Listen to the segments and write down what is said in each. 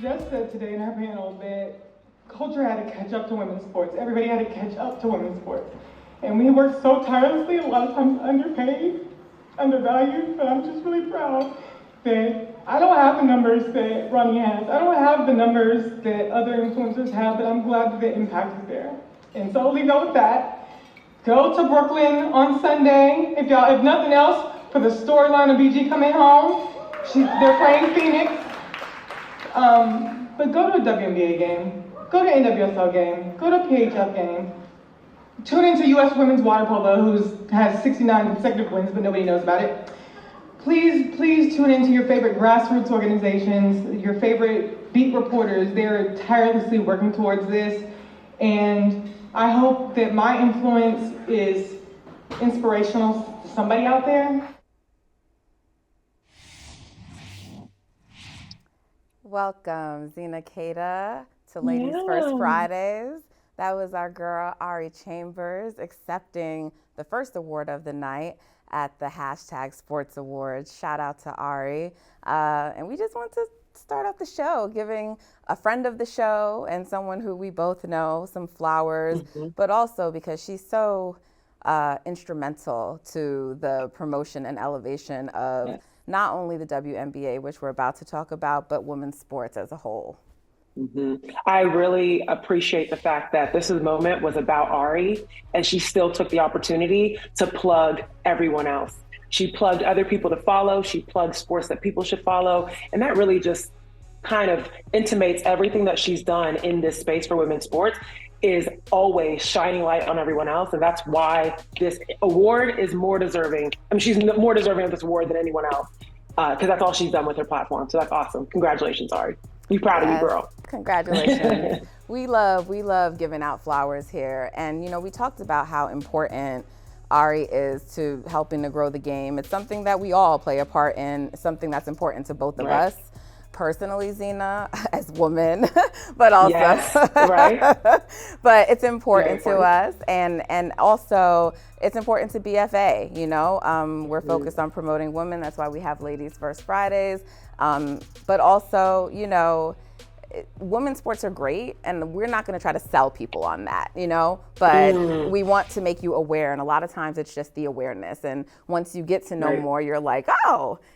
just said today in her panel that culture had to catch up to women's sports. Everybody had to catch up to women's sports. And we work so tirelessly, a lot of times underpaid, undervalued, but I'm just really proud that I don't have the numbers that Ronnie has. I don't have the numbers that other influencers have, but I'm glad that the impact is there. And so I'll leave you with that. Go to Brooklyn on Sunday, if nothing else, for the storyline of BG coming home. They're playing Phoenix. But go to a WNBA game, go to NWSL game, go to PHF game. Tune into U.S. Women's Water Polo, who has 69 consecutive wins, but nobody knows about it. Please tune into your favorite grassroots organizations, your favorite beat reporters. They're tirelessly working towards this. And I hope that my influence is inspirational to somebody out there. Welcome, Zena Keita, to Ladies First Fridays. That was our girl, Ari Chambers, accepting the first award of the night at the #Sports Awards. Shout out to Ari. And we just want to start off the show giving a friend of the show and someone who we both know some flowers, but also because she's so instrumental to the promotion and elevation of not only the WNBA, which we're about to talk about, but women's sports as a whole. I really appreciate the fact that this moment was about Ari, and she still took the opportunity to plug everyone else. She plugged other people to follow. She plugged sports that people should follow. And that really just kind of intimates everything that she's done in this space for women's sports is always shining light on everyone else. And that's why this award is more deserving. I mean, she's more deserving of this award than anyone else, because that's all she's done with her platform. So that's awesome. Congratulations, Ari. Be proud of you, girl. Congratulations. We love giving out flowers here. And, we talked about how important Ari is to helping to grow the game. It's something that we all play a part in, something that's important to both of us. Personally, Zena, as women, but also, but it's important to us. And also it's important to BFA, we're focused on promoting women. That's why we have Ladies First Fridays. But also, women's sports are great, and we're not going to try to sell people on that, but we want to make you aware. And a lot of times it's just the awareness. And once you get to know more, you're like,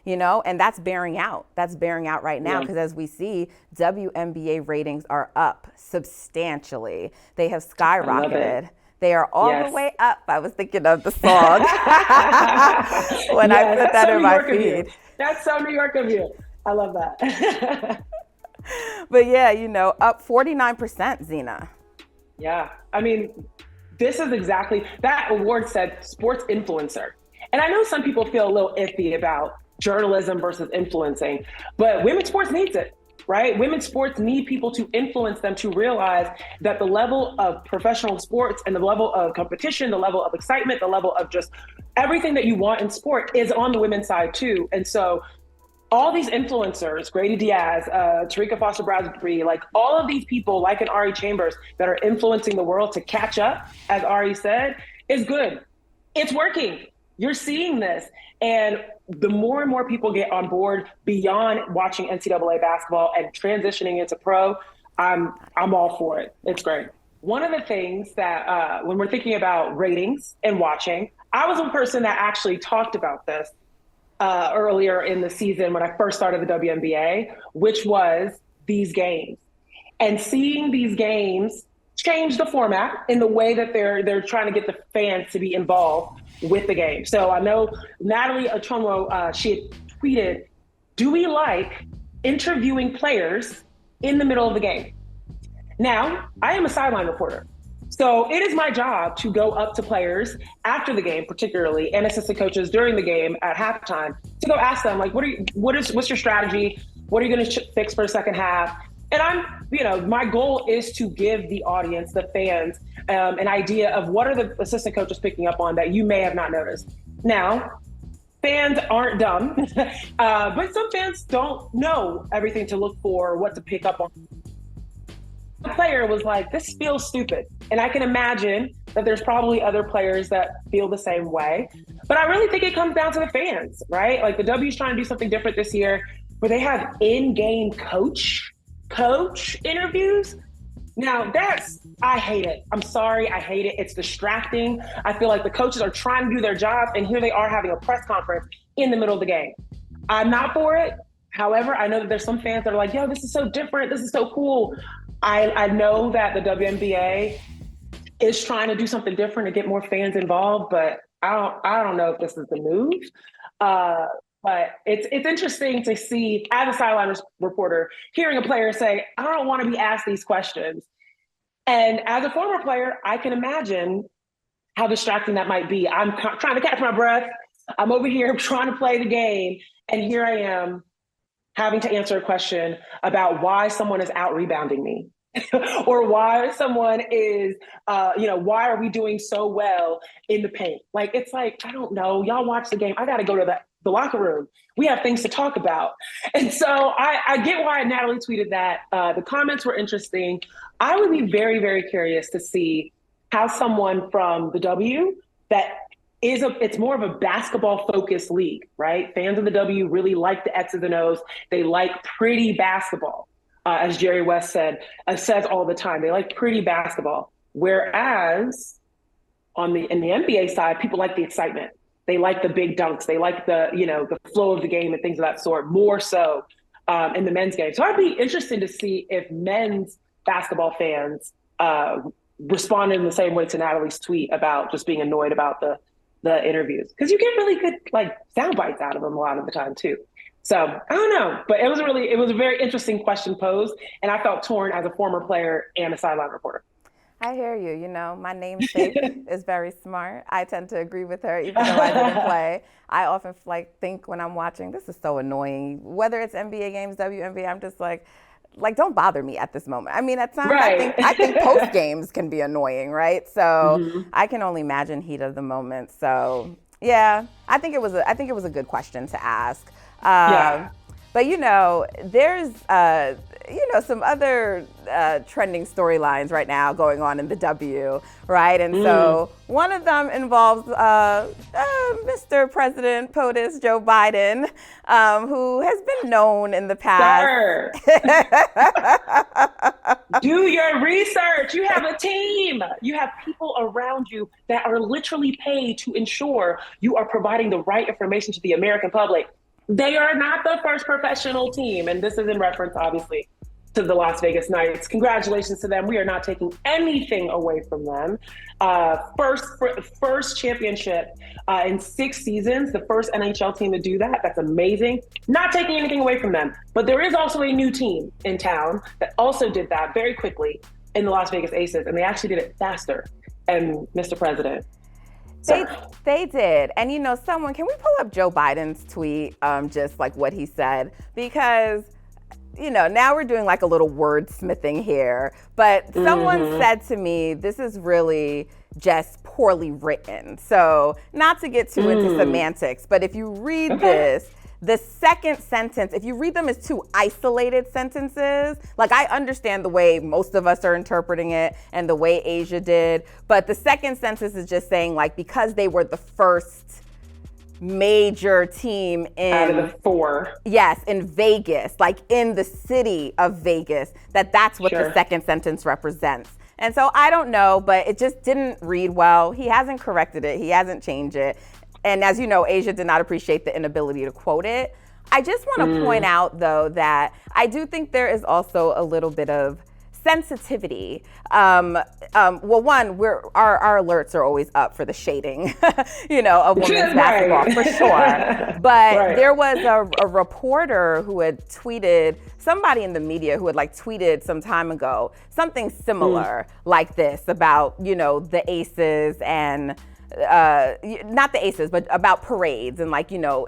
and that's bearing out. That's bearing out right now, because as we see, WNBA ratings are up substantially. They have skyrocketed. They are all the way up. I was thinking of the song when I put that in my feed. That's so New York of you. I love that. But up 49%, Zena. Yeah, I mean, this is exactly, that award said sports influencer. And I know some people feel a little iffy about journalism versus influencing, but women's sports needs it, right? Women's sports need people to influence them to realize that the level of professional sports and the level of competition, the level of excitement, the level of just everything that you want in sport is on the women's side too. And so all these influencers, Grady Diaz, Tarika Foster-Bradbury, like all of these people, like an Ari Chambers, that are influencing the world to catch up, as Ari said, is good. It's working. You're seeing this. And the more and more people get on board beyond watching NCAA basketball and transitioning into pro, I'm all for it. It's great. One of the things that when we're thinking about ratings and watching, I was one person that actually talked about this earlier in the season when I first started the WNBA, which was these games. And seeing these games change the format in the way that they're trying to get the fans to be involved with the game. So I know Natalie Achonwa, she had tweeted, "Do we like interviewing players in the middle of the game?" Now, I am a sideline reporter. So it is my job to go up to players after the game, particularly, and assistant coaches during the game at halftime, to go ask them, like, what's your strategy? What are you going to fix for the second half? And my goal is to give the audience, the fans, an idea of what are the assistant coaches picking up on that you may have not noticed. Now, fans aren't dumb, but some fans don't know everything to look for, what to pick up on. The player was like, this feels stupid. And I can imagine that there's probably other players that feel the same way. But I really think it comes down to the fans, right? Like the W's trying to do something different this year where they have in-game coach interviews. Now I hate it. I'm sorry, I hate it. It's distracting. I feel like the coaches are trying to do their job, and here they are having a press conference in the middle of the game. I'm not for it. However, I know that there's some fans that are like, yo, this is so different. This is so cool. I know that the WNBA is trying to do something different to get more fans involved, but I don't know if this is the move. But it's interesting to see, as a sideline reporter, hearing a player say, I don't want to be asked these questions. And as a former player, I can imagine how distracting that might be. I'm trying to catch my breath. I'm over here trying to play the game. And here I am having to answer a question about why someone is out rebounding me. Or why someone is, why are we doing so well in the paint? Like, it's like, I don't know. Y'all watch the game. I got to go to the locker room. We have things to talk about. And so I get why Natalie tweeted that. The comments were interesting. I would be very, very curious to see how someone from the W it's more of a basketball focused league, right? Fans of the W really like the X's and O's. They like pretty basketball. As Jerry West says all the time, they like pretty basketball. Whereas in the NBA side, people like the excitement. They like the big dunks. They like the flow of the game and things of that sort, more so in the men's game. So I'd be interested to see if men's basketball fans responded in the same way to Natalie's tweet about just being annoyed about the interviews. Because you get really good sound bites out of them a lot of the time too. So I don't know, but it was a very interesting question posed, and I felt torn as a former player and a sideline reporter. I hear you. You know, my namesake is very smart. I tend to agree with her, even though I didn't play. I often think when I'm watching, this is so annoying. Whether it's NBA games, WNBA, I'm just like, don't bother me at this moment. I mean, at times right. I think post games can be annoying, right? So I can only imagine heat of the moment. So yeah, I think it was a good question to ask. But there's some other trending storylines right now going on in the W, right? And so one of them involves Mr. President POTUS Joe Biden, who has been known in the past. Do your research. You have a team. You have people around you that are literally paid to ensure you are providing the right information to the American public. They are not the first professional team, and this is in reference, obviously, to the Las Vegas Knights. Congratulations to them. We are not taking anything away from them. First championship in 6 seasons, the first NHL team to do that. That's amazing. Not taking anything away from them. But there is also a new team in town that also did that very quickly in the Las Vegas Aces, and they actually did it faster. And Mr. President, They did. And can we pull up Joe Biden's tweet, just like what he said? Because, now we're doing like a little wordsmithing here. But someone said to me, this is really just poorly written. So not to get too into semantics, but if you read this, the second sentence, if you read them as 2 isolated sentences, like I understand the way most of us are interpreting it and the way Asia did, but the second sentence is just saying because they were the first major team out of the 4. Yes, in Vegas, in the city of Vegas, that's what the second sentence represents. And so I don't know, but it just didn't read well. He hasn't corrected it. He hasn't changed it. And as you know, Asia did not appreciate the inability to quote it. I just want to point out, though, that I do think there is also a little bit of sensitivity. Well, one, our alerts are always up for the shading, of women's basketball, for sure. But there was a reporter who had tweeted, somebody in the media who had tweeted some time ago, something similar like this about, the Aces and not the Aces, but about parades and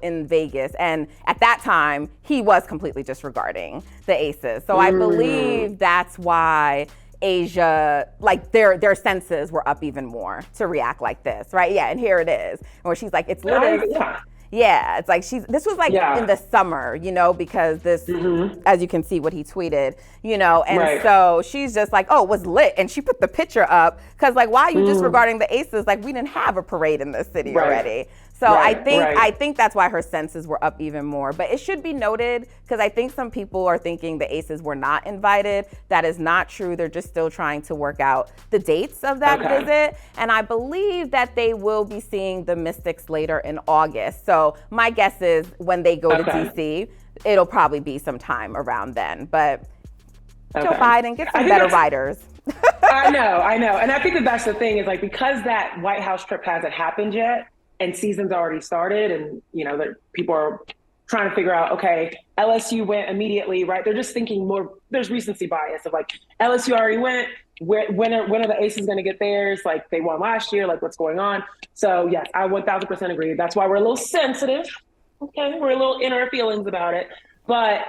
in Vegas. And at that time, he was completely disregarding the Aces. So I believe that's why Asia, their senses were up even more to react like this, right? Yeah, and here it is. Where she's like, it's literally... Yeah, it's this was in the summer, because this, as you can see what he tweeted, and so she's just oh, it was lit. And she put the picture up because why are you disregarding the Aces? We didn't have a parade in this city already. So I think that's why her senses were up even more. But it should be noted, because I think some people are thinking the Aces were not invited. That is not true. They're just still trying to work out the dates of that visit. And I believe that they will be seeing the Mystics later in August. So my guess is when they go to DC, it'll probably be sometime around then. But Joe Biden, get some better writers. I know. And I think that that's the thing, is like, because that White House trip hasn't happened yet, and season's already started, and people are trying to figure out, okay, LSU went immediately, right? They're just thinking more, there's recency bias of like, LSU already went, when are the Aces going to get theirs? Like, they won last year, like, what's going on? So yes, I 1000% agree. That's why we're a little sensitive. Okay, we're a little in our feelings about it. But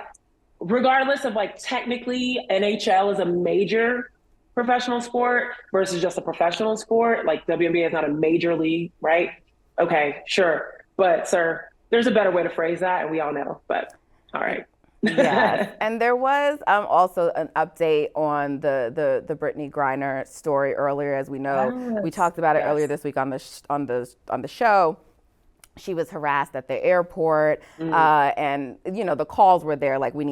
regardless of, like, technically NHL is a major professional sport versus just a professional sport, like WNBA is not a major league, right? Okay, sure. But sir, there's a better way to phrase that, and we all know, but all right. Yes. And there was also an update on the Brittney Griner story earlier. As we know, we talked about it earlier this week on the show. She was harassed at the airport, and the calls were there, like, we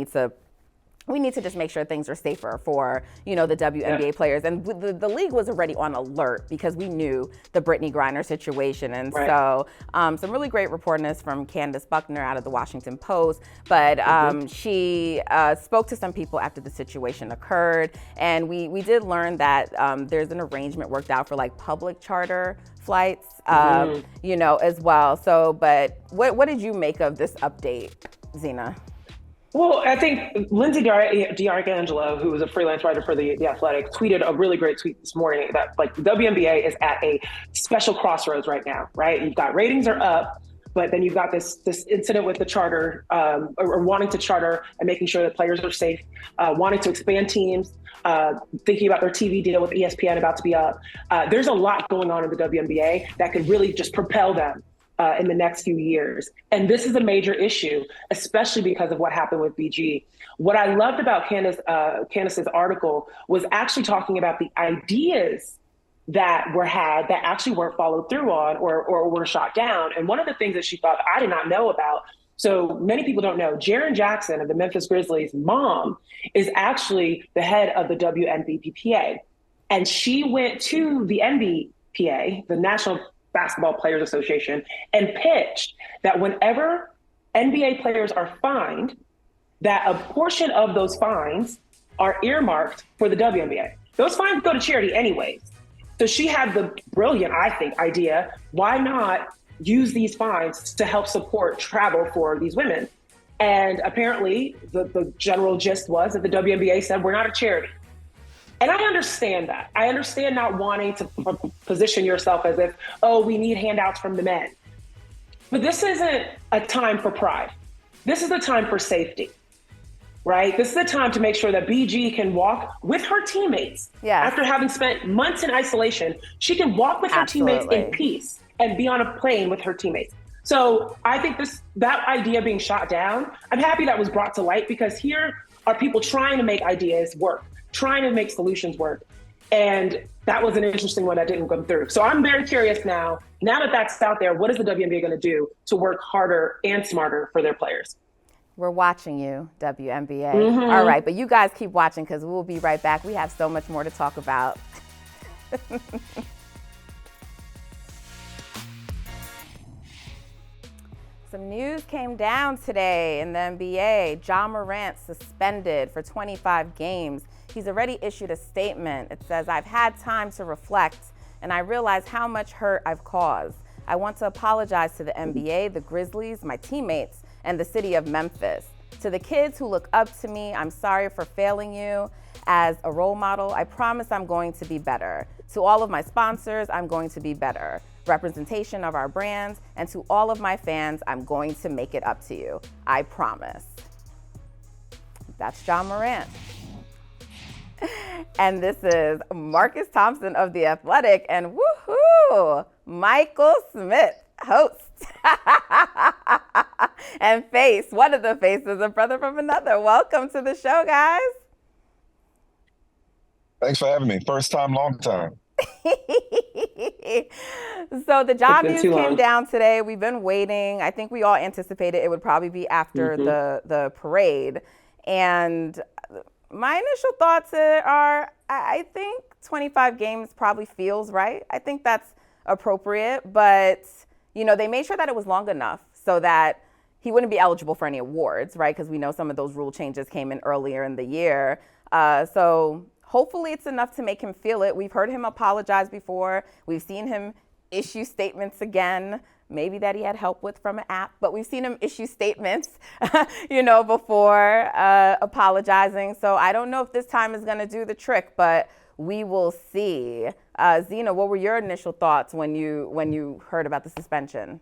need to just make sure things are safer for, the WNBA players. And the league was already on alert because we knew the Brittney Griner situation. And so some really great reporting from Candace Buckner out of the Washington Post. But she spoke to some people after the situation occurred. And we did learn that there's an arrangement worked out for, like, public charter flights, as well. So, but what did you make of this update, Zena? Well, I think Lindsay D'Arcangelo, who was a freelance writer for the Athletic, tweeted a really great tweet this morning that, like, the WNBA is at a special crossroads right now, right? You've got ratings are up, but then you've got this incident with the charter, or wanting to charter and making sure that players are safe, wanting to expand teams, thinking about their TV deal with ESPN about to be up. There's a lot going on in the WNBA that could really just propel them in the next few years. And this is a major issue, especially because of what happened with BG. What I loved about Candace's article was actually talking about the ideas that were had that actually weren't followed through on or were shot down. And one of the things that she thought I did not know about, so many people don't know, Jaren Jackson of the Memphis Grizzlies' mom is actually the head of the WNBPA. And she went to the NBPA, the National Basketball Players Association, and pitched that whenever NBA players are fined, that a portion of those fines are earmarked for the WNBA. Those fines go to charity anyways. So she had the brilliant, I think, idea, why not use these fines to help support travel for these women? And apparently the general gist was that the WNBA said, we're not a charity. And I understand that. I understand not wanting to position yourself as if, oh, we need handouts from the men. But this isn't a time for pride. This is a time for safety, right? This is a time to make sure that BG can walk with her teammates. After having spent months in isolation, she can walk with her teammates in peace and be on a plane with her teammates. So I think that idea being shot down, I'm happy that was brought to light, because here are people trying to make ideas work, trying to make solutions work. And that was an interesting one that didn't come through. So I'm very curious now that that's out there, what is the WNBA going to do to work harder and smarter for their players? We're watching you, WNBA. All right, but you guys keep watching, because we'll be right back. We have so much more to talk about. Some news came down today in the NBA. Ja Morant suspended for 25 games. He's already issued a statement. It says, I've had time to reflect, and I realize how much hurt I've caused. I want to apologize to the NBA, the Grizzlies, my teammates, and the city of Memphis. To the kids who look up to me, I'm sorry for failing you as a role model. I promise I'm going to be better. To all of my sponsors, I'm going to be better. Representation of our brands, and to all of my fans, I'm going to make it up to you. I promise. That's Ja Morant. And this is Marcus Thompson of The Athletic, and woohoo, Michael Smith, host and face, one of the faces, a brother from another. Welcome to the show, guys. Thanks for having me. First time, long time. So the job news came down today. We've been waiting. I think we all anticipated it would probably be after the parade. And my initial thoughts are, I think 25 games probably feels right. I think that's appropriate. But, you know, they made sure that it was long enough so that he wouldn't be eligible for any awards, right? Because we know some of those rule changes came in earlier in the year. So hopefully it's enough to make him feel it. We've heard him apologize before. We've seen him issue statements again, maybe that he had help with from an app, but we've seen him issue statements, you know, before apologizing. So I don't know if this time is going to do the trick, but we will see. Zena, what were your initial thoughts when you heard about the suspension?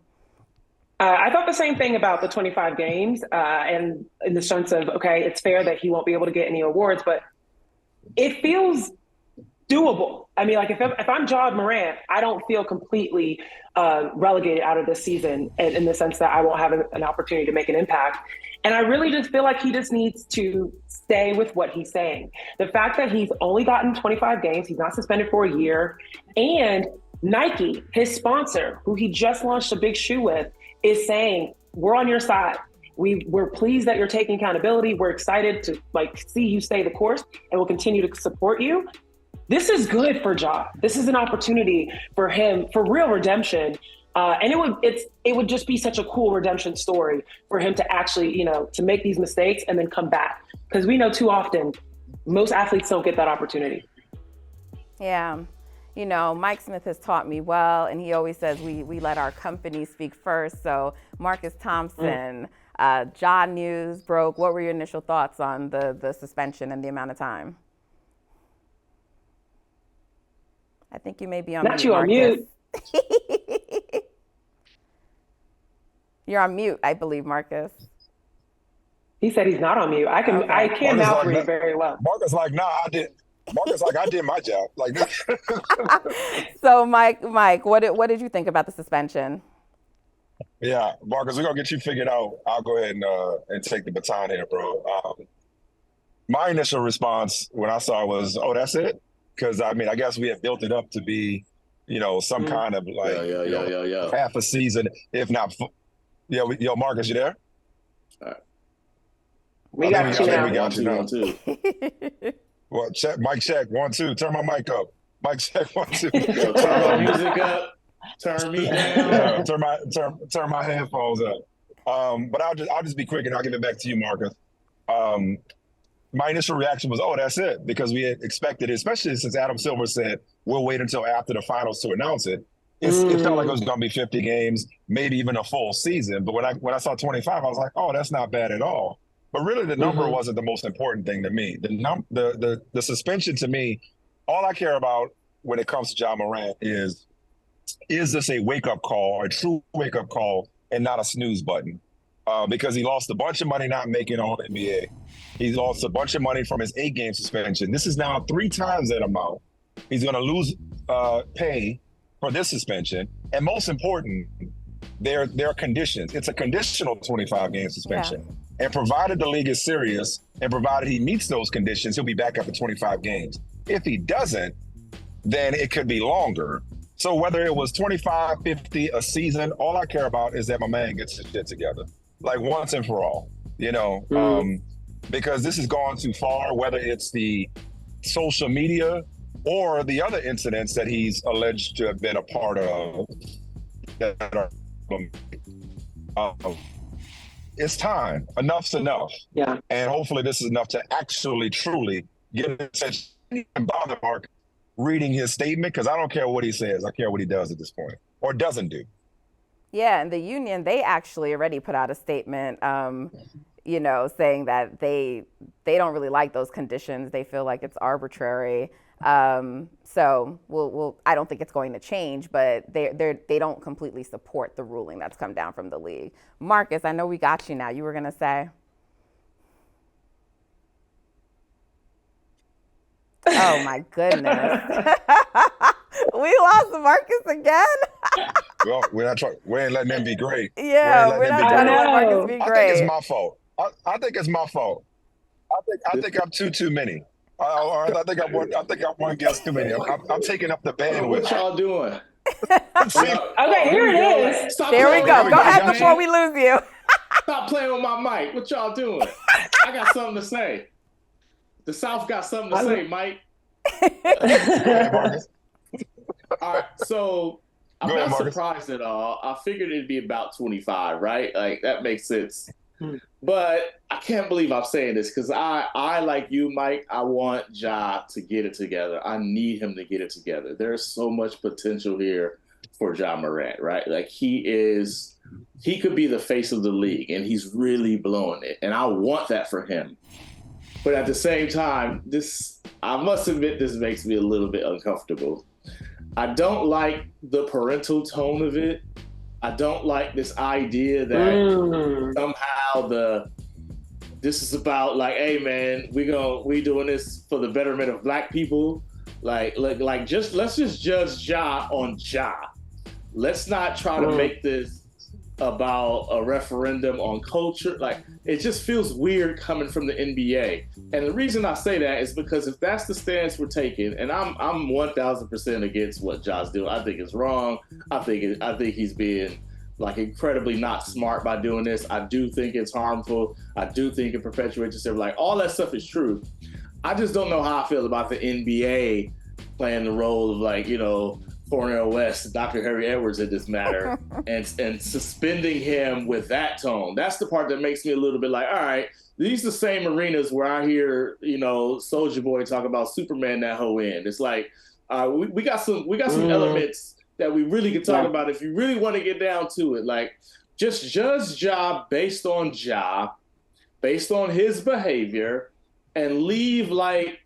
I thought the same thing about the 25 games, and in the sense of, okay, it's fair that he won't be able to get any awards, but it feels doable. I mean, like if I'm Ja Morant, I don't feel completely relegated out of this season in the sense that I won't have an opportunity to make an impact. And I really just feel like he just needs to stay with what he's saying. The fact that he's only gotten 25 games, he's not suspended for a year, and Nike, his sponsor, who he just launched a big shoe with, is saying, we're on your side. We're pleased that you're taking accountability. We're excited to see you stay the course, and we'll continue to support you. This is good for Ja. This is an opportunity for him for real redemption. And it would just be such a cool redemption story for him to actually, you know, to make these mistakes and then come back. Because we know too often, most athletes don't get that opportunity. Yeah. You know, Mike Smith has taught me well, and he always says we let our company speak first. So Marcus Thompson, Ja news broke. What were your initial thoughts on the suspension and the amount of time? I think you may be on mute. Not you on mute. You're on mute, I believe, Marcus. He said he's not on mute. I can't mouth read very well. Marcus like, nah, I did. Marcus like, I did my job. Like this. So Mike, what did you think about the suspension? Yeah, Marcus, we're gonna get you figured out. I'll go ahead and take the baton here, bro. My initial response when I saw it was, oh, that's it? Because I mean, I guess we have built it up to be, you know, some kind of like half a season, if not. Yo, Marcus, you there? All right. We got you now. We got you now too. Well, check, mic check, 1, 2. Turn my mic up. Mic check, 1, 2. Yo, turn my music up. Turn me down. Yeah, turn my headphones up. But I'll just be quick and I'll give it back to you, Marcus. My initial reaction was, oh, that's it, because we had expected it, especially since Adam Silver said we'll wait until after the finals to announce it. It felt like it was going to be 50 games, maybe even a full season. But when I saw 25, I was like, oh, that's not bad at all. But really, the number wasn't the most important thing to me. The suspension to me, all I care about when it comes to Ja Morant is this a wake-up call, a true wake-up call, and not a snooze button? Because he lost a bunch of money not making All-NBA. He lost a bunch of money from his 8-game suspension. This is now 3 times that amount. He's going to lose pay for this suspension. And most important, there are conditions. It's a conditional 25-game suspension. Yeah. And provided the league is serious and provided he meets those conditions, he'll be back after 25 games. If he doesn't, then it could be longer. So whether it was 25, 50, a season, all I care about is that my man gets his shit together. Like once and for all, you know, because this has gone too far, whether it's the social media or the other incidents that he's alleged to have been a part of. It's time. Enough's enough. Yeah. And hopefully this is enough to actually, truly get attention and bother Mark reading his statement, because I don't care what he says. I care what he does at this point or doesn't do. Yeah, and the union, they actually already put out a statement, you know, saying that they don't really like those conditions. They feel like it's arbitrary. So I don't think it's going to change, but they don't completely support the ruling that's come down from the league. Marcus, I know we got you now. You were going to say? Oh my goodness. We lost Marcus again. Well, we ain't letting him be great. Yeah, we're not trying to let Marcus be great. I think it's my fault. I think it's my fault. I think I'm too many. I think I'm one guest too many. I'm taking up the bandwidth. What y'all doing? Okay, here it is. Stop There we playing go. with Go my ahead mic, before man. we lose you. Stop playing with my mic. What y'all doing? I got something to say. The South got something to say, Mike. All right, so I'm not surprised at all. I figured it'd be about 25, right? Like, that makes sense. But I can't believe I'm saying this because I, like you, Mike, I want Ja to get it together. I need him to get it together. There's so much potential here for Ja Morant, right? Like, he could be the face of the league, and he's really blowing it. And I want that for him. But at the same time, I must admit, this makes me a little bit uncomfortable. I don't like the parental tone of it. I don't like this idea that somehow this is about like, hey man, we doing this for the betterment of Black people. Like let's just judge Ja on Ja. Let's not try to make this about a referendum on culture. Like, it just feels weird coming from the NBA. And the reason I say that is because if that's the stance we're taking, and I'm 1000% against what Ja's doing. I think it's wrong. I think he's being like incredibly not smart by doing this. I do think it's harmful. I do think it perpetuates itself. Like, all that stuff is true. I just don't know how I feel about the NBA playing the role of, like, you know, Cornel West, Dr. Harry Edwards in this matter, and suspending him with that tone. That's the part that makes me a little bit like, all right, these are the same arenas where I hear, you know, Soulja Boy talk about Superman that hoe in. It's like, we got some elements that we really can talk about if you really want to get down to it. Like, just judge Ja, based on his behavior, and leave like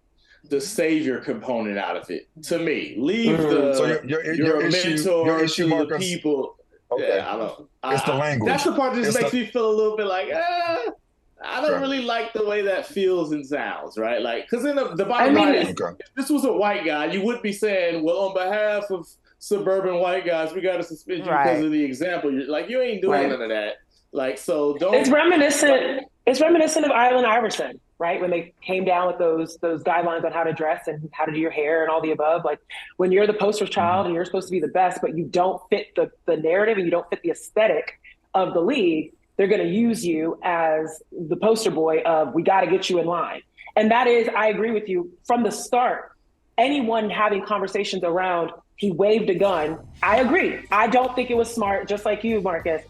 the savior component out of it. To me, leave your issue, the people. Okay. Yeah, It's the language. That's the part that just makes me feel a little bit like, I don't really like the way that feels and sounds, right? Like, because in the bottom line is, if this was a white guy, you wouldn't be saying, well, on behalf of suburban white guys, we got to suspend you because of the example. Like, you ain't doing none of that. Like, so don't. It's reminiscent of Allen Iverson, right? When they came down with those guidelines on how to dress and how to do your hair and all the above. Like, when you're the poster child and you're supposed to be the best, but you don't fit the narrative and you don't fit the aesthetic of the league, they're going to use you as the poster boy of, we got to get you in line. And that is, I agree with you from the start. Anyone having conversations around, he waved a gun, I agree. I don't think it was smart, just like you, Marcus.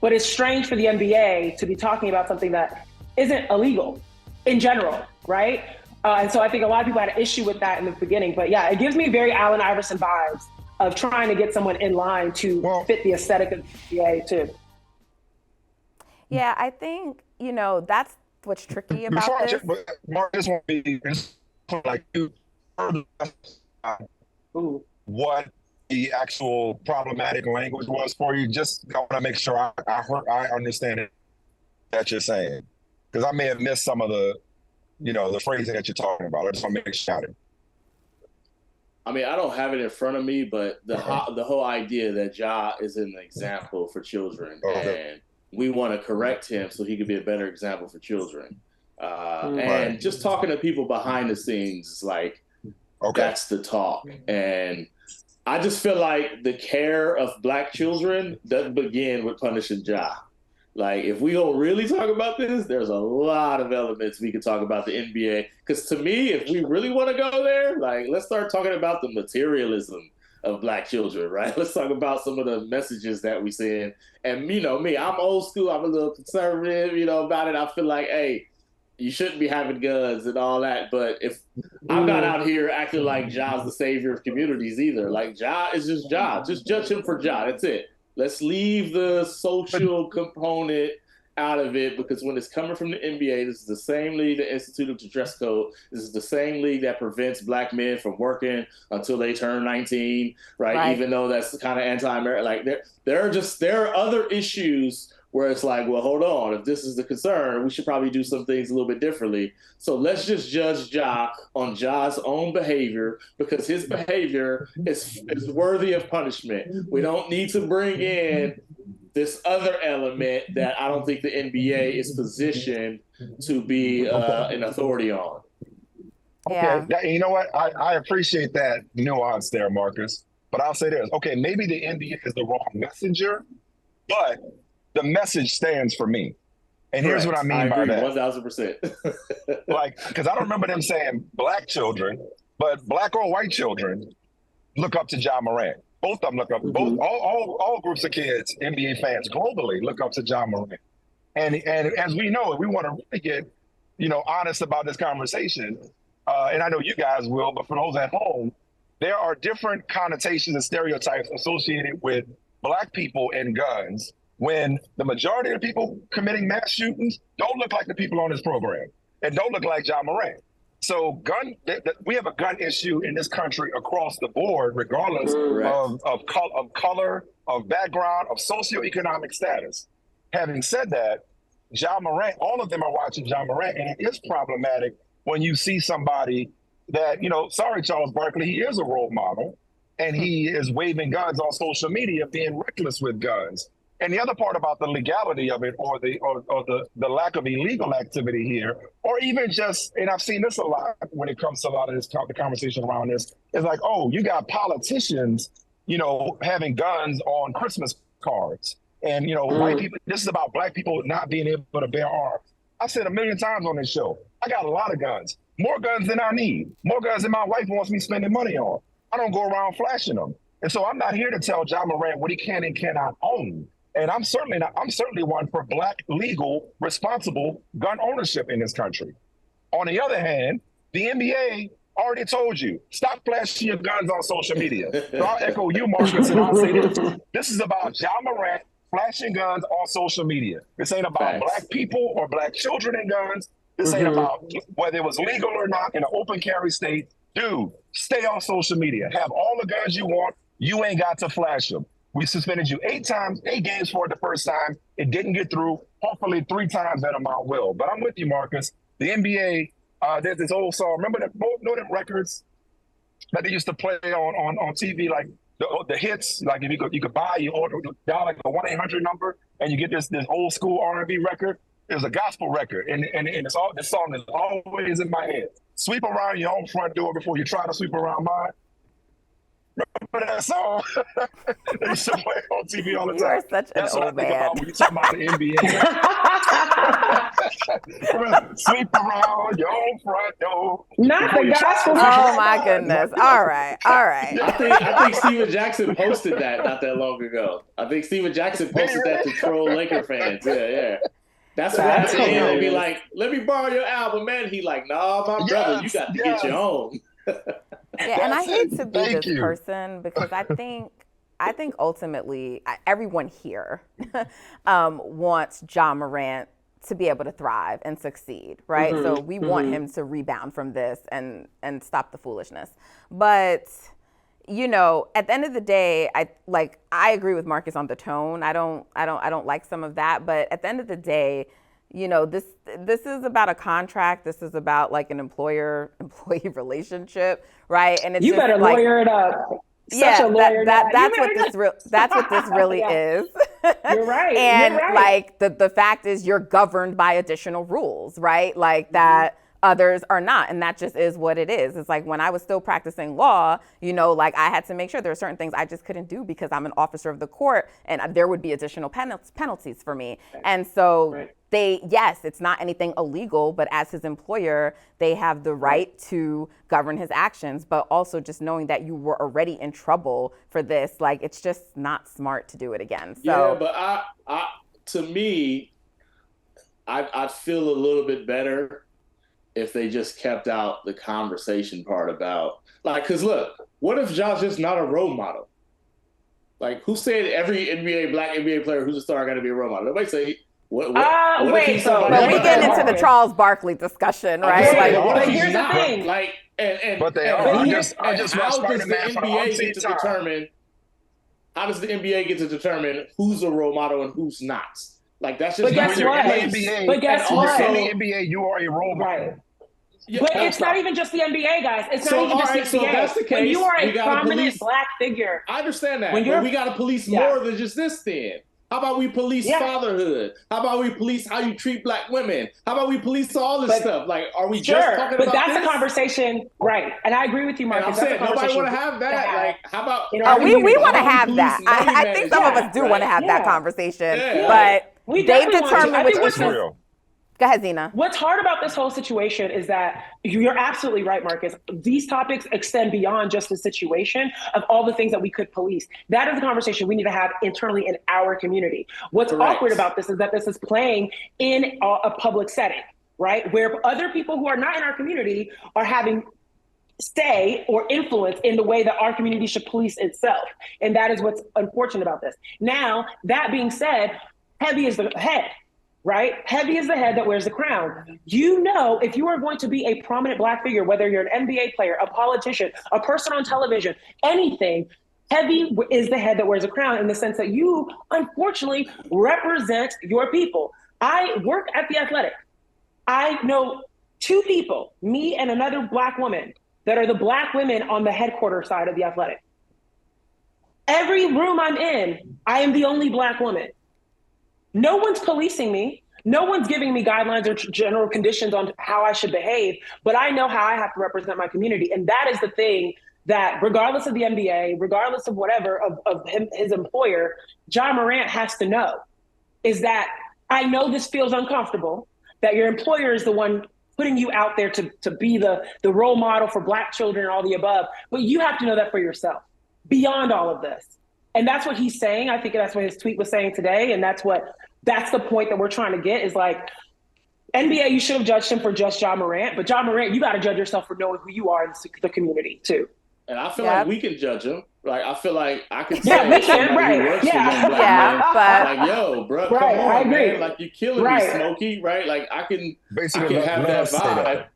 But it's strange for the NBA to be talking about something that isn't illegal in general, right? And so I think a lot of people had an issue with that in the beginning. But yeah, it gives me very Allen Iverson vibes of trying to get someone in line to fit the aesthetic of the NBA too. Yeah, I think, you know, that's what's tricky about this. Marcus won't be like you heard what the actual problematic language was for you. Just I want to make sure I understand it that you're saying, because I may have missed some of the, you know, the phrasing that you're talking about. I just want to make sure. I mean, I don't have it in front of me, but the whole idea that Ja is an example for children, and we want to correct him so he can be a better example for children. And just talking to people behind the scenes, like, that's the talk. And I just feel like the care of Black children doesn't begin with punishing Ja. Like, if we don't really talk about this, there's a lot of elements we can talk about the NBA. Because to me, if we really want to go there, like, let's start talking about the materialism of Black children, right? Let's talk about some of the messages that we send. And, you know, me, I'm old school. I'm a little conservative, you know, about it. I feel like, hey, you shouldn't be having guns and all that. But if I'm not out here acting like Ja's the savior of communities either. Like, Ja is just Ja. Just judge him for Ja. That's it. Let's leave the social component out of it, because when it's coming from the NBA, this is the same league that instituted the dress code. This is the same league that prevents Black men from working until they turn 19, right? Even though that's kind of anti-American. Like, there are other issues where it's like, well, hold on. If this is the concern, we should probably do some things a little bit differently. So let's just judge Ja on Ja's own behavior, because his behavior is worthy of punishment. We don't need to bring in this other element that I don't think the NBA is positioned to be an authority on. Okay, you know what? I appreciate that nuance there, Marcus. But I'll say this. Okay, maybe the NBA is the wrong messenger, but the message stands for me. And here's what I mean by that. 1,000%. Like, because I don't remember them saying black children, but black or white children look up to Ja Morant. Both of them look up. Both all groups of kids, NBA fans globally, look up to Ja Morant. And as we know, if we want to really get, honest about this conversation, and I know you guys will, but for those at home, there are different connotations and stereotypes associated with black people and guns, when the majority of the people committing mass shootings don't look like the people on this program and don't look like Ja Morant. So we have a gun issue in this country across the board, regardless of color, of background, of socioeconomic status. Having said that, Ja Morant, all of them are watching Ja Morant, and it is problematic when you see somebody that, sorry, Charles Barkley, he is a role model, and he is waving guns on social media, being reckless with guns. And the other part about the legality of it, or the lack of illegal activity here, or even just, and I've seen this a lot when it comes to a lot of this the conversation around this, is like, oh, you got politicians, having guns on Christmas cards. And, white people, this is about black people not being able to bear arms. I said 1,000,000 times on this show, I got a lot of guns, more guns than I need, more guns than my wife wants me spending money on. I don't go around flashing them. And so I'm not here to tell Ja Morant what he can and cannot own. And I'm certainly one for black, legal, responsible gun ownership in this country. On the other hand, the NBA already told you, stop flashing your guns on social media. So I'll echo you, Marcus, and I'll say this. This is about Ja Morant flashing guns on social media. This ain't about black people or black children and guns. This ain't about whether it was legal or not in an open carry state. Dude, stay on social media. Have all the guns you want. You ain't got to flash them. We suspended you 8 games for it the first time. It didn't get through. Hopefully 3 times that amount will. But I'm with you, Marcus. The NBA, there's this old song. Remember them records that they used to play on TV, like the hits? Like if you could buy, you order dial like the 1-800 number, and you get this old school R&B record. It was a gospel record, and this song is always in my head. Sweep around your own front door before you try to sweep around mine. Remember that song? They used to play on TV all the time. You are such an old man. When you talk about the NBA. Sweep around your own front door. Not the gospel. Oh my goodness. All right. I think Steven Jackson posted that not that long ago. I think Steven Jackson posted that to troll Laker fans. Yeah. That's why they'd be like, let me borrow your album, man. He like, nah, my brother, you got to get your own. Yeah, and I hate to be this person because I think ultimately everyone here wants Ja Morant to be able to thrive and succeed, right? So we want him to rebound from this and stop the foolishness. But at the end of the day, I agree with Marcus on the tone. I don't like some of that, but at the end of the day, this is about a contract. This is about like an employer-employee relationship, right? And it's you better lawyer it up. That's what this really is. You're right. And like the fact is, you're governed by additional rules, right? Like that. Others are not, and that just is what it is. It's like when I was still practicing law, like I had to make sure there are certain things I just couldn't do because I'm an officer of the court, and there would be additional penalties for me. And so it's not anything illegal, but as his employer, they have the right to govern his actions, but also just knowing that you were already in trouble for this, like it's just not smart to do it again. So yeah, but to me, I'd feel a little bit better if they just kept out the conversation part about, like, because look, what if Ja's just not a role model? Like, who said every black NBA player who's a star got to be a role model? Nobody say, what but we get into the Charles Barkley discussion, right? Okay, but here's the thing. Like, but they are. I just how does the NBA get to determine? How does the NBA get to determine who's a role model and who's not? Like, that's just. But guess what? But guess what? In the NBA, you are a role model. Right. Yeah, but it's not even just the NBA, guys. It's not even just the NBA. So that's the case. When you are a prominent black figure. I understand that. But we got to police more than just this then. How about we police fatherhood? How about we police how you treat Black women? How about we police all this stuff? Like, are we just talking about that's this? a conversation, right? And I agree with you, Marcus. I'm saying nobody want to have that. Like, how about? We want to have that. I think some of us do want to have that conversation, but they've determined which is real. Go ahead, Zena. What's hard about this whole situation is that you're absolutely right, Marcus. These topics extend beyond just the situation of all the things that we could police. That is a conversation we need to have internally in our community. What's awkward about this is that this is playing in a public setting, right? Where other people who are not in our community are having say or influence in the way that our community should police itself. And that is what's unfortunate about this. Now, that being said, heavy is the head. Right? Heavy is the head that wears the crown. You know, if you are going to be a prominent Black figure, whether you're an NBA player, a politician, a person on television, anything, heavy is the head that wears a crown in the sense that you, unfortunately, represent your people. I work at The Athletic. I know 2 people, me and another Black woman, that are the Black women on the headquarters side of The Athletic. Every room I'm in, I am the only Black woman. No one's policing me. No one's giving me guidelines or general conditions on how I should behave, but I know how I have to represent my community. And that is the thing that regardless of the NBA, regardless of whatever, of his employer, Ja Morant has to know is that I know this feels uncomfortable, that your employer is the one putting you out there to be the role model for Black children and all the above, but you have to know that for yourself beyond all of this. And that's what he's saying. I think that's what his tweet was saying today. And that's the point that we're trying to get is like, NBA, you should have judged him for just Ja Morant. But Ja Morant, you got to judge yourself for knowing who you are in the community, too. And I feel like we can judge him. Like, I feel like I can say we can, right. But like, yo, bro, come on, I agree. Man. Like, you're killing me, Smokey, right? Like, I can have that vibe.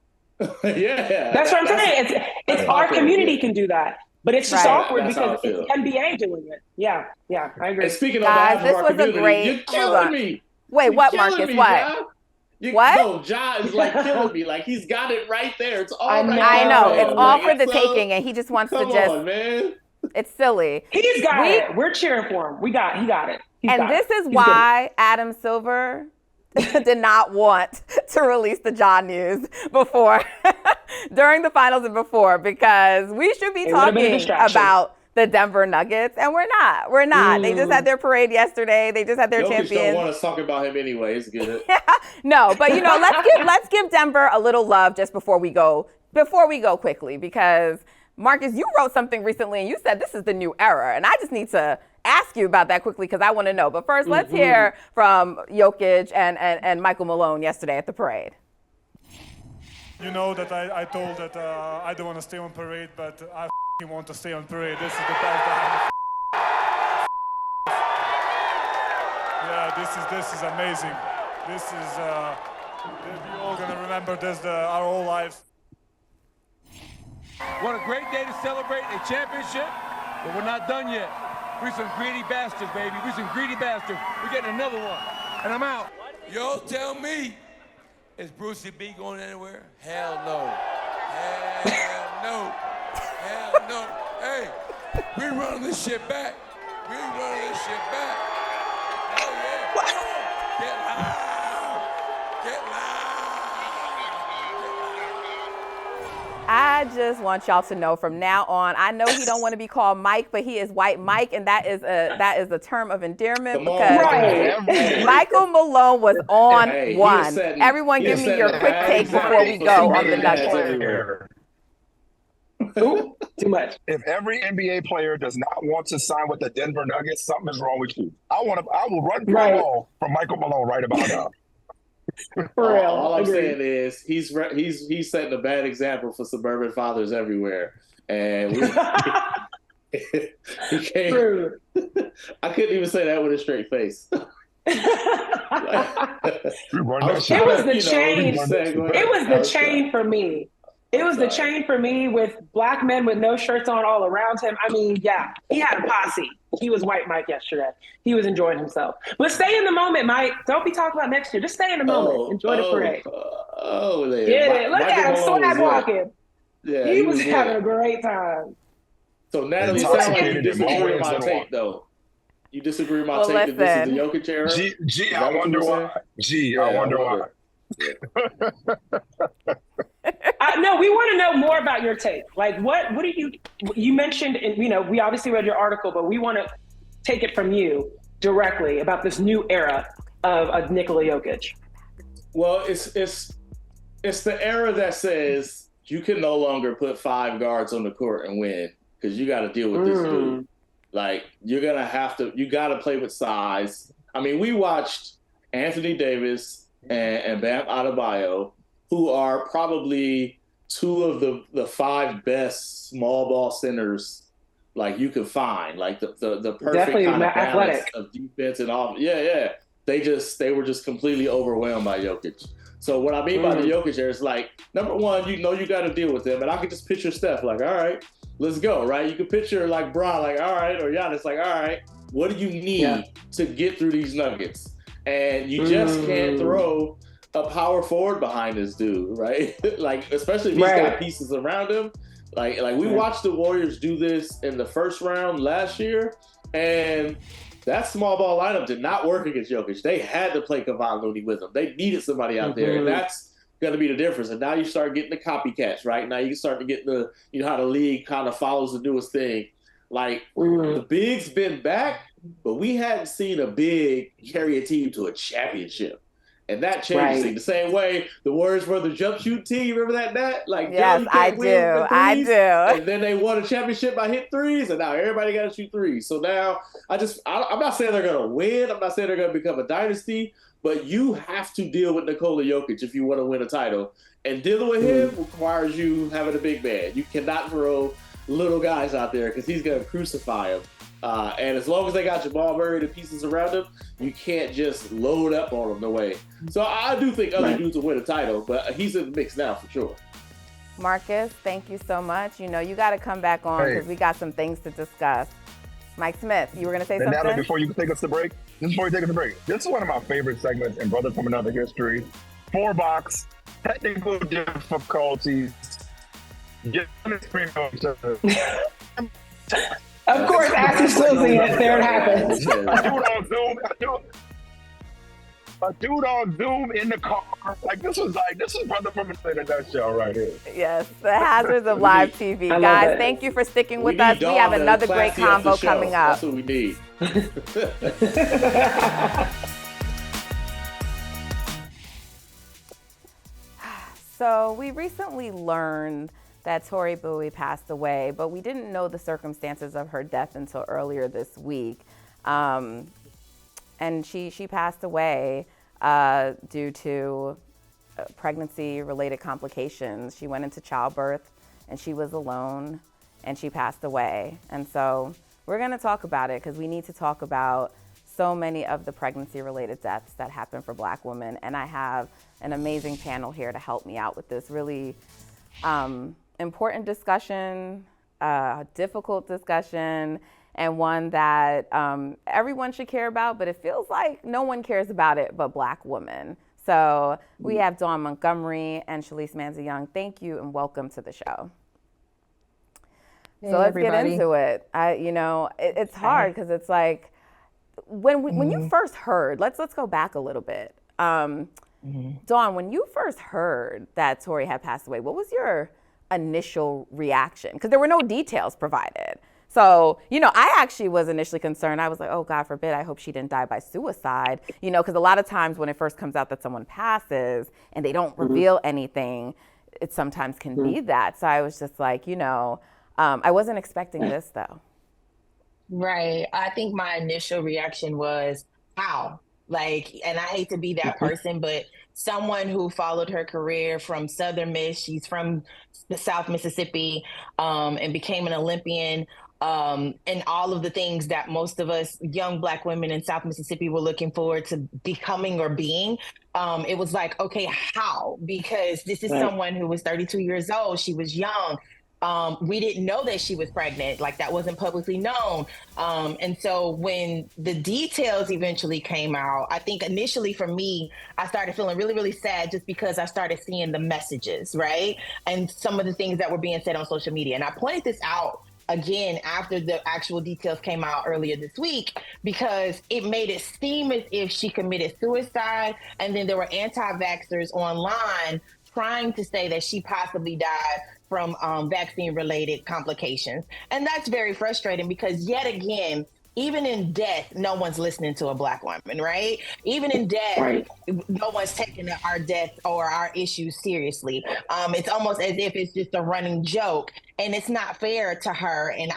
That's what I'm saying. It's our community can do that. But it's just awkward because it's NBA doing it. Yeah, I agree. And speaking of guys, this was a great. You're killing me. Wait, what, Marcus? What? What? No, Ja is like killing me. Like he's got it right there. It's all. I know. It's all for the taking, and he just wants to just. Come on, man. It's silly. He's got it. We're cheering for him. He got it. This is why Adam Silver did not want to release the Ja news before, during the finals and before, because we should be talking about the Denver Nuggets, and we're not. They just had their parade yesterday. They just had their champions. Don't want us to talk about him anyway. It's good. No, but let's give Denver a little love just before we go quickly, because Marcus, you wrote something recently and you said this is the new era, and I just need to ask you about that quickly because I want to know. But first, let's hear from Jokic and Michael Malone yesterday at the parade. You know that I told that I don't want to stay on parade, but I want to stay on parade. This is the best time. Yeah, this is amazing. This is we're all gonna remember this our whole lives. What a great day to celebrate a championship, but we're not done yet. We're some greedy bastards, baby. We're some greedy bastards. We're getting another one, and I'm out. Y'all tell me, is Brucey B going anywhere? Hell no. Hell no. Hell no. Hey, we running this shit back. We running this shit back. Oh yeah. What? Get loud. Get loud. I just want y'all to know from now on, I know he don't want to be called Mike, but he is White Mike, and that is a term of endearment because Michael Malone was on one. Everyone give me your quick take before we go on the Nuggets. Too much. If every NBA player does not want to sign with the Denver Nuggets, something is wrong with you. I will run promo for Michael Malone right about now. For real. All I'm saying is he's setting a bad example for suburban fathers everywhere, and he can't. I couldn't even say that with a straight face. It was the chain. It was the chain for me. It was the chain for me with black men with no shirts on all around him. I mean, yeah, he had a posse. He was White Mike yesterday. He was enjoying himself. But stay in the moment, Mike. Don't be talking about next year. Just stay in the moment. Enjoy the parade. Get it. Look at him swag walking. Yeah, he was having a great time. So Natalie, sounds like you disagree with my take, though. You disagree with my take that this is the Jokic era? I wonder why. I wonder why. No, we want to know more about your take. Like, what do you mentioned, and we obviously read your article, but we want to take it from you directly about this new era of Nikola Jokic. Well, it's the era that says you can no longer put 5 guards on the court and win because you got to deal with this dude. Like, you got to play with size. I mean, we watched Anthony Davis and Bam Adebayo, who are probably 2 of the 5 best small ball centers like you could find, like the perfect definitely kind of balance athletic of defense and all. Yeah. They were just completely overwhelmed by Jokic. So what I mean by the Jokic era is like, number one, you got to deal with him. And I could just picture Steph like, all right, let's go, right? You could picture like Bron like, all right, or Giannis like, all right, what do you need to get through these nuggets? And you just can't throw a power forward behind this dude, right? Like, especially if he's got pieces around him. Like we watched the Warriors do this in the first round last year, and that small ball lineup did not work against Jokic. They had to play Kevon Looney with him. They needed somebody out there, and that's going to be the difference. And now you start getting the copycats, right? Now you can start to get how the league kind of follows the newest thing. Like, the big's been back, but we hadn't seen a big carry a team to a championship. And that changes things. The same way the Warriors were the jump shoot team. Remember that? Like, yes, I do. And then they won a championship by hitting threes, and now everybody got to shoot threes. So now I'm not saying they're going to win. I'm not saying they're going to become a dynasty, but you have to deal with Nikola Jokic if you want to win a title. And dealing with him requires you having a big man. You cannot throw little guys out there because he's going to crucify him. And as long as they got Jamal Murray and the pieces around him, you can't just load up on him no way. So I do think other dudes will win a title, but he's in the mix now for sure. Marcus, thank you so much. You got to come back on because we got some things to discuss. Mike Smith, you were going to say something? Natalie, before you take us to break, this is one of my favorite segments in Brother from Another History. 4-box, technical difficulties. Of course, after closing it, there it happens. A dude on Zoom in the car. Like, this is Brother from Another nutshell right here. Yes, the hazards of live TV. Guys, thank you for sticking with us. We have another great combo coming up. That's what we need. So we recently learned that Tori Bowie passed away, but we didn't know the circumstances of her death until earlier this week. And she passed away due to pregnancy-related complications. She went into childbirth, and she was alone, and she passed away. And so we're going to talk about it because we need to talk about so many of the pregnancy-related deaths that happen for Black women. And I have an amazing panel here to help me out with this really important discussion, difficult discussion, and one that everyone should care about, but it feels like no one cares about it but Black women. So we have Dawn Montgomery and Shalise Manza-Young. Thank you and welcome to the show. Hey, so let's everybody. get into it. It's hard because it's like when you first heard. Let's go back a little bit. Dawn, when you first heard that Tori had passed away, what was your initial reaction? Because there were no details provided. So, I actually was initially concerned. I was like, oh, God forbid, I hope she didn't die by suicide. Because a lot of times when it first comes out that someone passes and they don't reveal anything, it sometimes can be that. So I was just like, I wasn't expecting this, though. Right. I think my initial reaction was, how? And I hate to be that person, but someone who followed her career from Southern Miss, she's from the South Mississippi, and became an Olympian, and all of the things that most of us young Black women in South Mississippi were looking forward to becoming or being. It was like, okay, how? Because this is someone who was 32 years old. She was young. We didn't know that she was pregnant. That wasn't publicly known. And so when the details eventually came out, I think initially for me, I started feeling really, really sad just because I started seeing the messages, right? And some of the things that were being said on social media. And I pointed this out again, after the actual details came out earlier this week, because it made it seem as if she committed suicide. And then there were anti-vaxxers online trying to say that she possibly died from vaccine-related complications. And that's very frustrating because, yet again, even in death, no one's listening to a Black woman, right? Even in death, no one's taking our death or our issues seriously. It's almost as if it's just a running joke, and it's not fair to her. And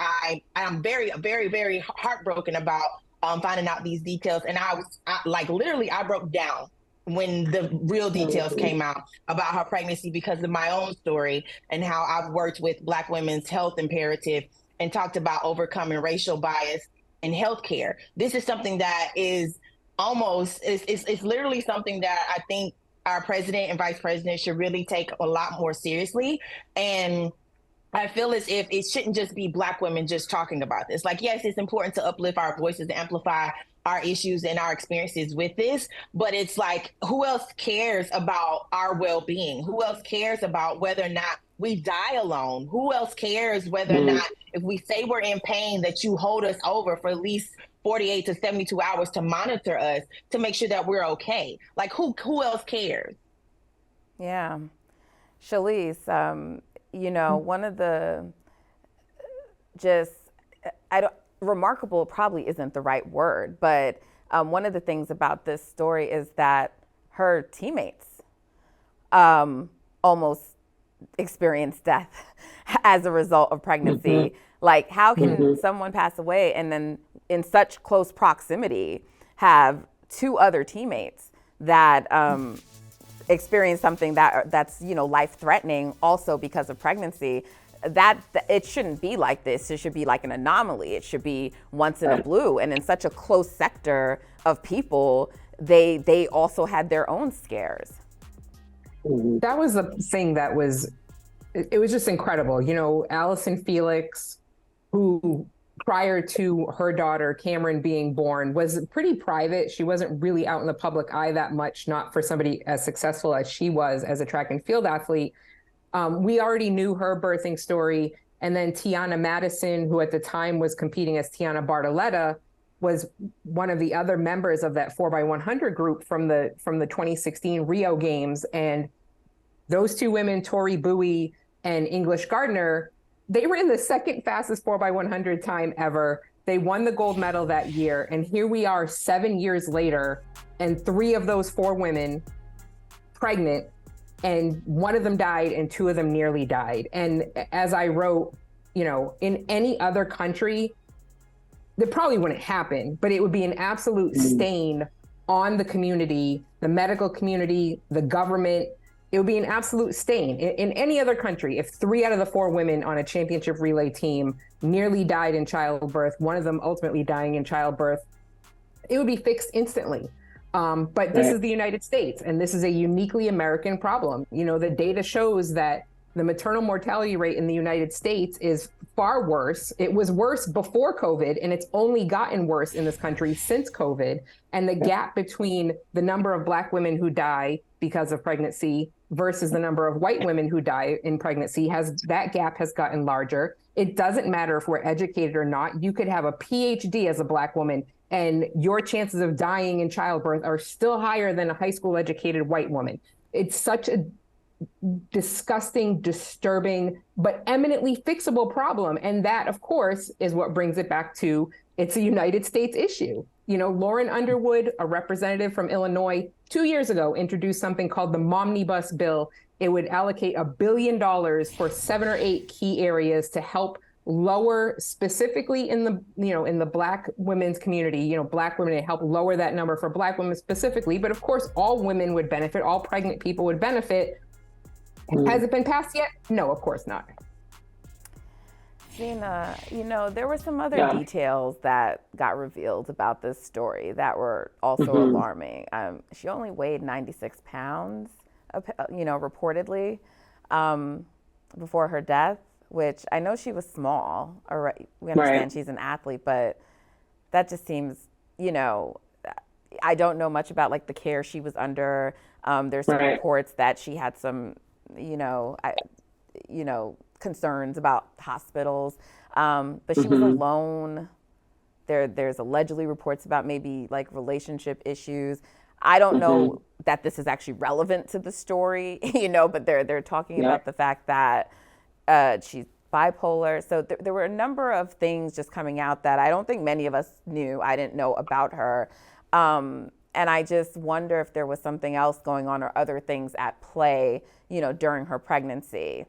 I'm very, very, very heartbroken about finding out these details. And I broke down when the real details came out about her pregnancy because of my own story and how I've worked with Black women's health imperative and talked about overcoming racial bias in healthcare. This is something that is it's literally something that I think our president and vice president should really take a lot more seriously. And I feel as if it shouldn't just be Black women just talking about this. Like, yes, it's important to uplift our voices, to amplify our issues and our experiences with this, but it's like, who else cares about our well-being? Who else cares about whether or not we die alone? Who else cares whether or not, if we say we're in pain, that you hold us over for at least 48 to 72 hours to monitor us, to make sure that we're okay? Like, who else cares? Yeah. Shalise, one of the remarkable probably isn't the right word, but one of the things about this story is that her teammates almost experienced death as a result of pregnancy. Like, how can someone pass away and then in such close proximity have two other teammates that experience something that's life-threatening also because of pregnancy? That it shouldn't be like this. It should be like an anomaly. It should be once in a blue. And in such a close sector of people, they also had their own scares. That was the thing that was, it was just incredible. Allison Felix, who prior to her daughter Cameron being born was pretty private. She wasn't really out in the public eye that much, not for somebody as successful as she was as a track and field athlete. We already knew her birthing story. And then Tiana Madison, who at the time was competing as Tiana Bartoletta, was one of the other members of that 4x100 group from the 2016 Rio Games. And those two women, Tori Bowie and English Gardner, they were in the second fastest 4x100 time ever. They won the gold medal that year. And here we are 7 years later, and 3 of those 4 women pregnant, and 1 of them died and 2 of them nearly died. And as I wrote, in any other country, that probably wouldn't happen, but it would be an absolute stain on the community, the medical community, the government. It would be an absolute stain. In any other country, if 3 out of the 4 women on a championship relay team nearly died in childbirth, 1 of them ultimately dying in childbirth, it would be fixed instantly. But this is the United States, and this is a uniquely American problem. The data shows that the maternal mortality rate in the United States is far worse. It was worse before COVID, and it's only gotten worse in this country since COVID. And the gap between the number of Black women who die because of pregnancy versus the number of white women who die in pregnancy, that gap has gotten larger. It doesn't matter if we're educated or not. You could have a PhD as a Black woman, and your chances of dying in childbirth are still higher than a high school educated white woman. It's such a disgusting, disturbing, but eminently fixable problem. And that, of course, is what brings it back to, it's a United States issue. Lauren Underwood, a representative from Illinois, 2 years ago, introduced something called the Momnibus Bill. It would allocate $1 billion for 7 or 8 key areas to help lower, specifically in the Black women's community, Black women, to help lower that number for Black women specifically. But of course, all women would benefit, all pregnant people would benefit. Has it been passed yet? No, of course not. Zena, there were some other details that got revealed about this story that were also alarming. She only weighed 96 pounds, reportedly, before her death, which I know she was small. We understand she's an athlete, but that just seems, I don't know much about the care she was under. There's some reports that she had some, concerns about hospitals. But she was alone. There's allegedly reports about maybe like relationship issues. I don't know that this is actually relevant to the story, but they're talking about the fact that she's bipolar. So there were a number of things just coming out that I don't think many of us knew. I didn't know about her. And I just wonder if there was something else going on or other things at play, during her pregnancy.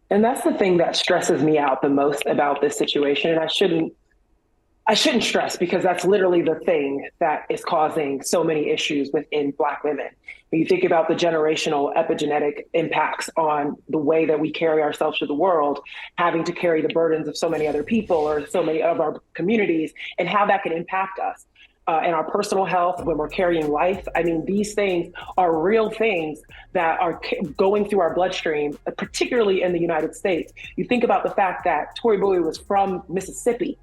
And that's the thing that stresses me out the most about this situation. And I shouldn't stress, because that's literally the thing that is causing so many issues within Black women. When you think about the generational epigenetic impacts on the way that we carry ourselves through the world, having to carry the burdens of so many other people or so many of our communities, and how that can impact us and our personal health when we're carrying life. I mean, these things are real things that are going through our bloodstream, particularly in the United States. You think about the fact that Tori Bowie was from Mississippi,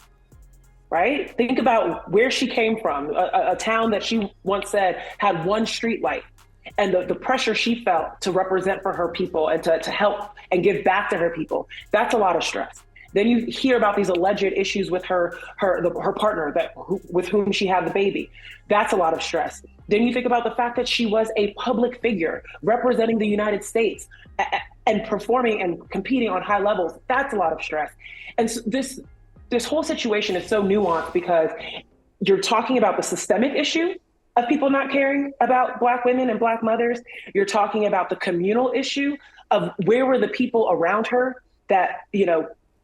right? Think about where she came from, a town that she once said had one street light, and the pressure she felt to represent for her people and to help and give back to her people. That's a lot of stress. Then you hear about these alleged issues with her partner with whom she had the baby. That's a lot of stress. Then you think about the fact that she was a public figure representing the United States and performing and competing on high levels. That's a lot of stress. And so this whole situation is so nuanced, because you're talking about the systemic issue of people not caring about Black women and Black mothers. You're talking about the communal issue of where were the people around her that,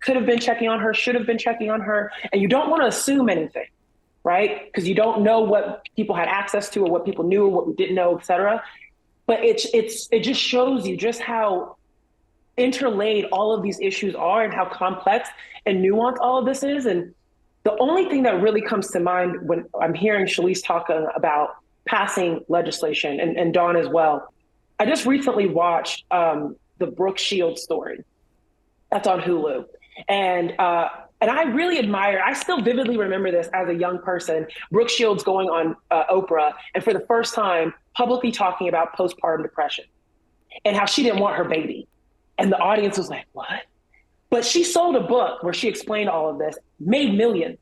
could have been checking on her, should have been checking on her. And you don't want to assume anything, right? Because you don't know what people had access to or what people knew or what we didn't know, et cetera. But it just shows you just how interlaid all of these issues are and how complex and nuanced all of this is. And the only thing that really comes to mind when I'm hearing Shalise talk about passing legislation, and Dawn as well, I just recently watched the Brooke Shields story that's on Hulu. And I really admire, I still vividly remember this as a young person, Brooke Shields going on Oprah, and for the first time publicly talking about postpartum depression and how she didn't want her baby. And the audience was like, what? But she sold a book where she explained all of this, made millions.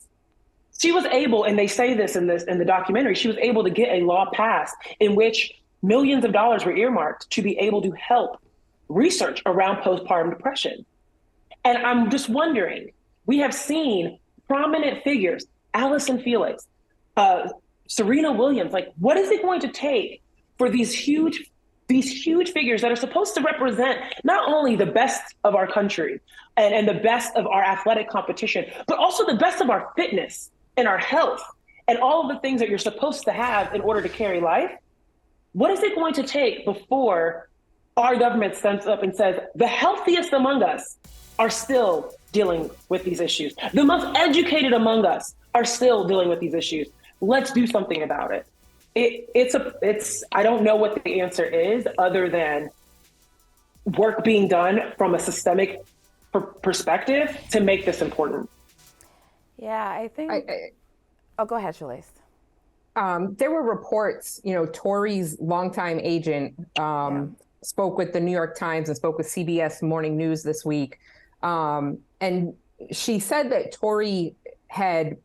She was able, and they say this in the documentary, she was able to get a law passed in which millions of dollars were earmarked to be able to help research around postpartum depression. And I'm just wondering, we have seen prominent figures, Allison Felix, Serena Williams, like, what is it going to take for these huge figures that are supposed to represent not only the best of our country and the best of our athletic competition, but also the best of our fitness and our health and all of the things that you're supposed to have in order to carry life? What is it going to take before our government steps up and says, the healthiest among us are still dealing with these issues. The most educated among us are still dealing with these issues. Let's do something about it. I don't know what the answer is other than work being done from a systemic perspective to make this important. Yeah, I think. Go ahead, Shalise. There were reports, Tori's longtime agent spoke with the New York Times and spoke with CBS Morning News this week. And she said that Tori had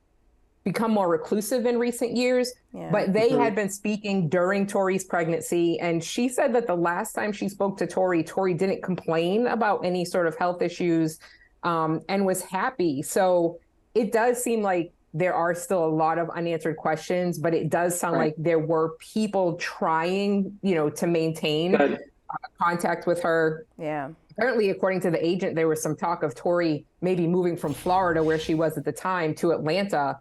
become more reclusive in recent years, but they had been speaking during Tori's pregnancy. And she said that the last time she spoke to Tori didn't complain about any sort of health issues and was happy. So it does seem like there are still a lot of unanswered questions, but it does sound like there were people trying, to maintain contact with her. Yeah. Apparently, according to the agent, there was some talk of Tori maybe moving from Florida, where she was at the time, to Atlanta,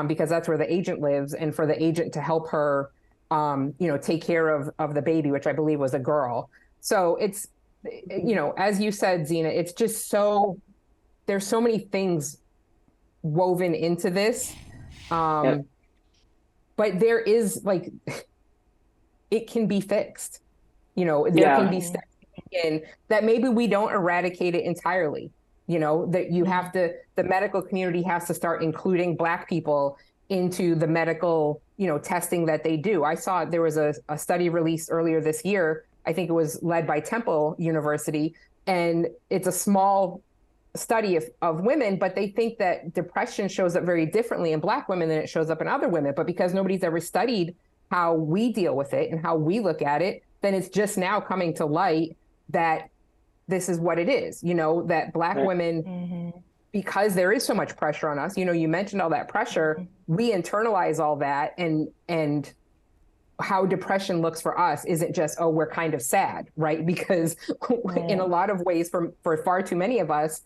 because that's where the agent lives, and for the agent to help her, take care of the baby, which I believe was a girl. So it's, as you said, Zena, it's just there's so many things woven into this. But there is it can be fixed. There can be steps in that maybe we don't eradicate it entirely. That you have to, the medical community has to start including Black people into the medical, testing that they do. I saw there was a study released earlier this year. I think it was led by Temple University, And it's a small study of women, but they think that depression shows up very differently in Black women than it shows up in other women. But because nobody's ever studied how we deal with it and how we look at it, then it's just now coming to light that this is what it is, that Black women, because there is so much pressure on us, you mentioned all that pressure, we internalize all that, and how depression looks for us isn't just, oh, we're kind of sad, right? Because in a lot of ways, for far too many of us,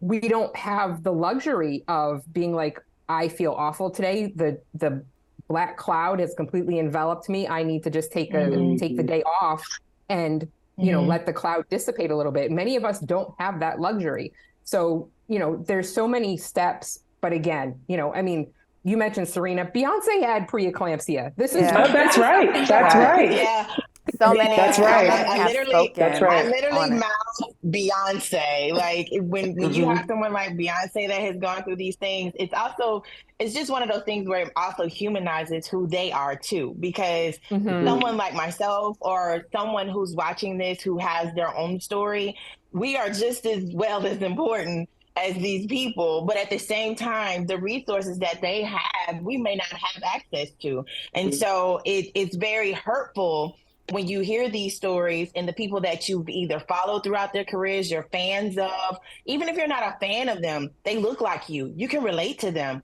we don't have the luxury of being like, I feel awful today. The black cloud has completely enveloped me. I need to just take the day off and let the cloud dissipate a little bit. Many of us don't have that luxury. So, there's so many steps. But again, you mentioned Serena. Beyonce had preeclampsia. This is that's right. That's right. Yeah. So many. That's right. I literally on mouth Beyonce. Like when you have someone like Beyonce that has gone through these things, it's just one of those things where it also humanizes who they are too. Because someone like myself or someone who's watching this who has their own story, we are just as well as important as these people, but at the same time, the resources that they have, we may not have access to. And so it's very hurtful when you hear these stories and the people that you've either followed throughout their careers, you're fans of, even if you're not a fan of them, they look like you. You can relate to them.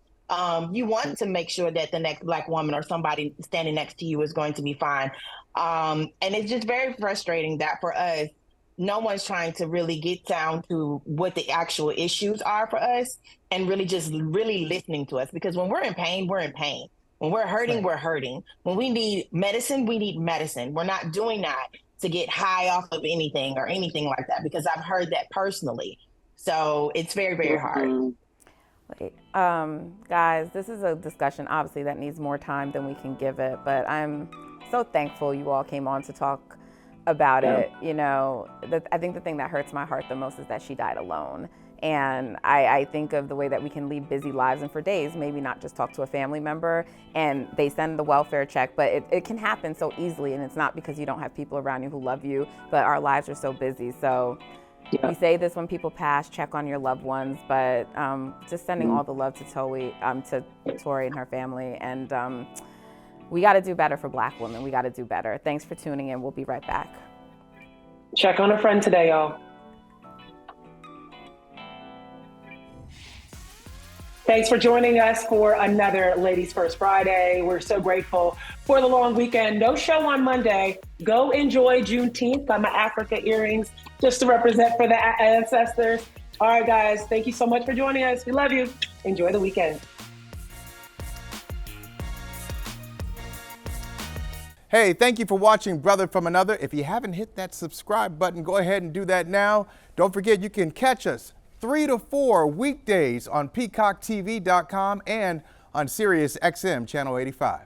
You want to make sure that the next Black woman or somebody standing next to you is going to be fine. And it's just very frustrating that for us, no one's trying to really get down to what the actual issues are for us and really listening to us. Because when we're in pain, we're in pain. When we're hurting, we're hurting. When we need medicine, we need medicine. We're not doing that to get high off of anything or anything like that, because I've heard that personally. So it's very, very hard. Guys, this is a discussion, obviously, that needs more time than we can give it. But I'm so thankful you all came on to talk about it. I think the thing that hurts my heart the most is that she died alone. And I think of the way that we can lead busy lives and for days, maybe not just talk to a family member and they send the welfare check, but it can happen so easily. And it's not because you don't have people around you who love you, but our lives are so busy. So we say this when people pass, check on your loved ones, but just sending all the love to Tori and her family. And we got to do better for Black women. We got to do better. Thanks for tuning in. We'll be right back. Check on a friend today, y'all. Thanks for joining us for another Ladies First Friday. We're so grateful for the long weekend. No show on Monday. Go enjoy Juneteenth by my Africa earrings, just to represent for the ancestors. All right, guys. Thank you so much for joining us. We love you. Enjoy the weekend. Hey, thank you for watching Brother from Another. If you haven't hit that subscribe button, go ahead and do that now. Don't forget, you can catch us 3 to 4 weekdays on PeacockTV.com and on Sirius XM Channel 85.